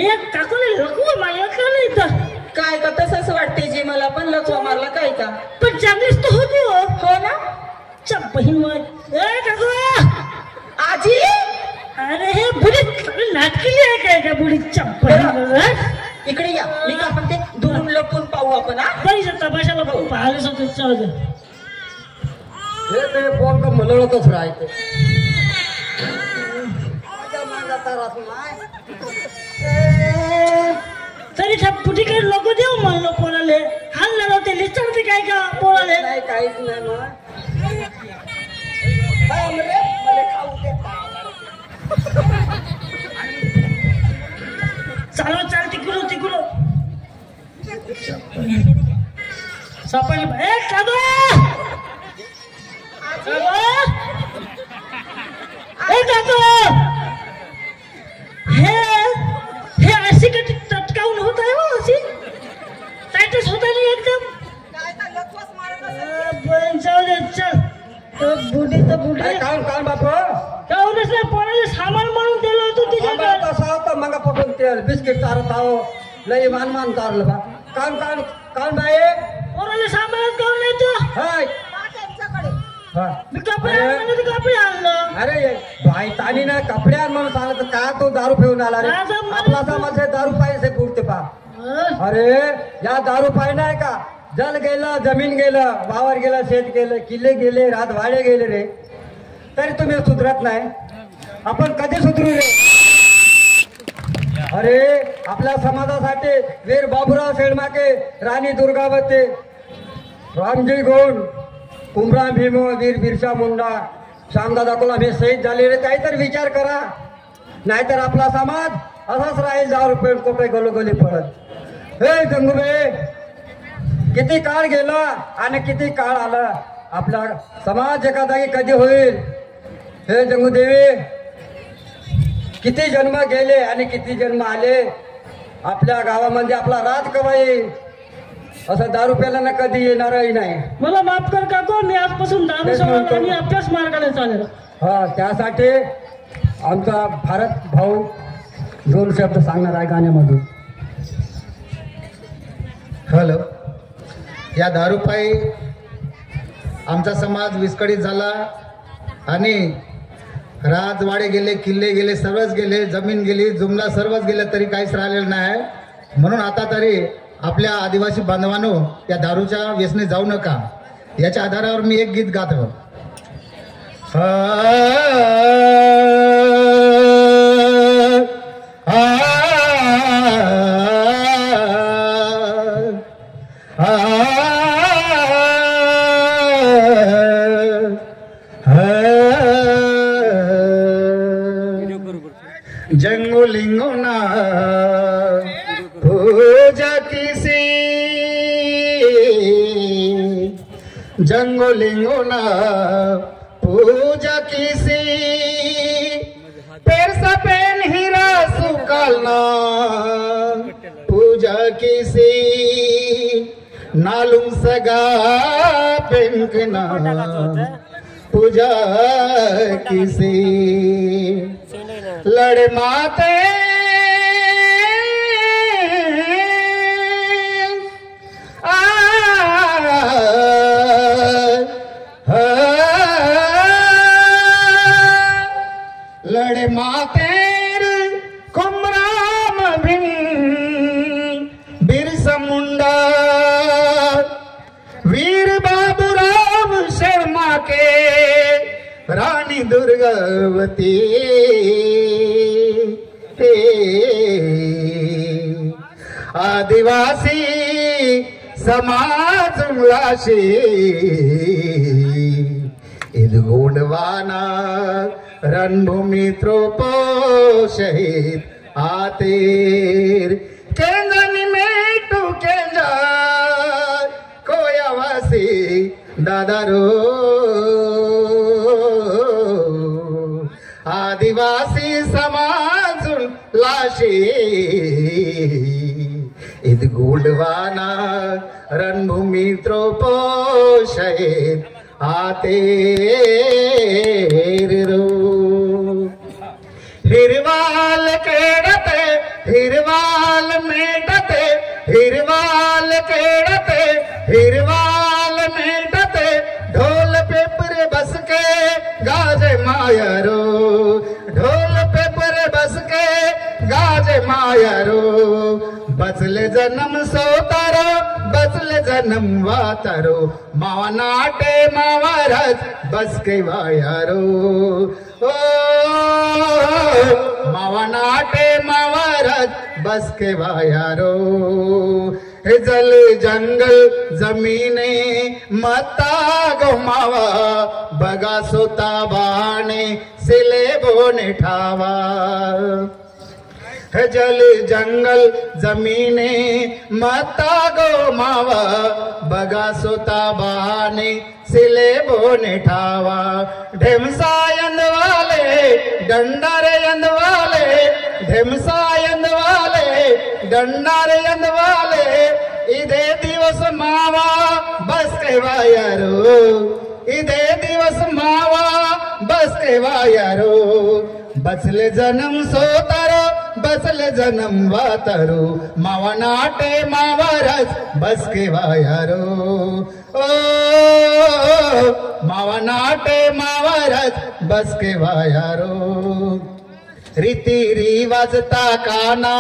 हे काकोले लकवा मारला का नाही तर काय का तसंच वाटते जी मला पण लकवा मारला काय का पण चांगलीच तर होती हो ना चप बहीण ए काको आजी अरे हे बुडी नाटकीली आहे काय का बुडी चप इकडे या मी का म्हणते दुरून लपून पाहू आपण हा बरी तमाशाला पाहायला सांगतो चल हे ते पोरग मलळतच राहते तरी त्या पुटीकडे लोक देऊ म्हणलो पोराले हाल ना ते लिस्टरते काय का पोराले नाही काहीच नाही मग चालो चाल तिकडून तिकडून सापडली ए कादो ए कादो हे अशी कटी तटकावून होत आहे हो अशी टाइटच होत आहे एकदम चल बुडी तर बुडी काऊन काऊन बापू काऊनच नाही पोराला सामान म्हणून दिलं होतं तिच्याकडे तसा होता मग पटून ते बिस्किट चारत आहो लई मान चारलं बा काऊन काऊन काऊन बाई पोराला सामान काऊन नाही तो हाय मी कपडे आणलं तर कपडे आणलं अरे भाई तानी ना कपडे आण म्हणून सांगत का तो दारू पिऊन आला रे आपला समाज दारू पाहिजे पुरते पा अरे या दारू पाय नाही का जल गेलं जमीन गेलं वावर गेलं शेत गेलं किल्ले गेले रात वाडे गेले रे तरी तुम्ही सुधरत नाही आपण कधी सुधरू रे अरे आपल्या समाजासाठी वीर बाबूराव शेळमाके राणी दुर्गावती रामजी गोंड कुमरा भीमो वीर बिरसा मुंडा श्यामदादा कोल्हाम हे शहीद झालेले काहीतरी विचार करा नाहीतर आपला समाज असाच राहील 10 रुपये कोपे गलोगली पडत हे गंगूबे किती काळ गेला आणि किती काळ आला आपला समाज एका जागी कधी होईल हे जंगूदेवी किती जन्म गेले आणि किती जन्म आले आपल्या गावामध्ये आपला राज कवा येईल असं दारू प्यायला कधी येणारही नाही मला माफ कर काको मी आजपासून दारू सोडला आणि अभ्यास मार्गाने चालेल हा त्यासाठी आमचा भारत भाऊ 2 शब्द सांगणार आहे गाण्यामधून हॅलो या दारूपायी आमचा समाज विस्कळीत झाला आणि राजवाडे गेले किल्ले गेले सर्वच गेले जमीन गेली जुमला सर्वच गेले तरी काहीच राहिलेलं नाही म्हणून आता तरी आपल्या आदिवासी बांधवांनो या दारूच्या व्यसनी जाऊ नका याच्या आधारावर मी एक गीत गातो जंगलिंगो ना पूजा किसी जंगलिंगो ना पूजा किसी पेरसा पेन हीरा सुकालना पूजा किसी नालुम सगा पेंकना पूजा किसी लड़े माते लड़े मातेर कुमराम भिन बिरसा मुंडा वीर बाबूराव शर्मा के रानी दुर्गावती आदिवासी समाज मुलाशी इदगोंडवाना रणभूमि त्रोपो शहीद आतेर केंद्रनी मेटू केंद्र कोयावासी दादारो आदिवासी समाज लाशी इद गोंडवाना रणभूमि त्रोपो शहीद आते हिरवाल केडते हिरवा हिरवाल मेटते हिरवाल केळते हिरवाल मेटते ढोल पेपर बस के गाजे मायारो ढोल पेपर बस के गाजे मायारो बचले जन्म सोतारो बचले जन्म वातारो मावा नाटे मावारच बस के वायारो ओ मावा नाटे मावारच बस के वायारो हे जल जंगल जमीने मता गो मावा बगा सोता बाणे सिले बोने ठावा हे जल जंगल जमीने मता गो मावा बगा सोता बाने सिले बोने ठावा ढेमसा यंद वाले डंडारे यंद वाले ढेमसा यंद वाले डंडारे यंद वाले इदे दिवस मावा बस के वायारो इदे दिवस मावा बस के वायारो बचले जन्म सोतारो बचले जन्म वातारो मावा नाटे मावारच बस के वायारो ओ मावा नाटे मावारच बस के वायारो रीति रिवाजता काना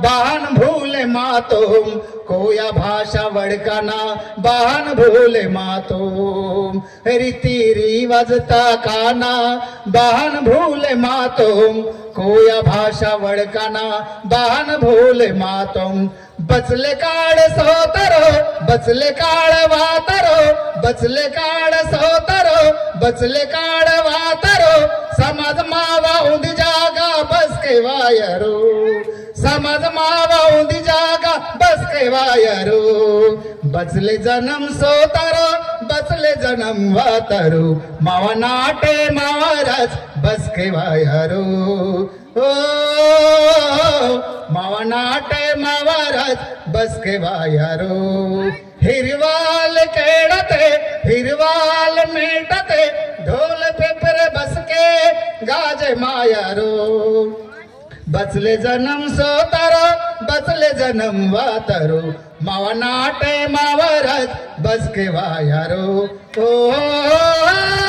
बाण भूले मातोम कोया भाषा वड़काना बाण भूले मातोम रीति रिवाजता काना बाण भूले मातोम कोया भाषा वड़काना बाण भूले मातोम बचले काळ सोतरो बचले काळ वातरो बचले काळ सोतरो बचले काळ वातरो समाज मावा उंदी जागा बस के वायारो समाज मावा उंदी जागा बस के वायारो बचले जन्म सोतारो बचले जन्म वातारो मावा नाटे मावारच बस के वायारो ओ मावा नाटे मावारच बस के वायारो हिरवाल केळते हिरवाल मेटते ढोल पेपर बस के गाजे मायारो बचले जन्म सोतारो बचले जन्म वातारो मावा नाटे मावारच बस के वायारो ओ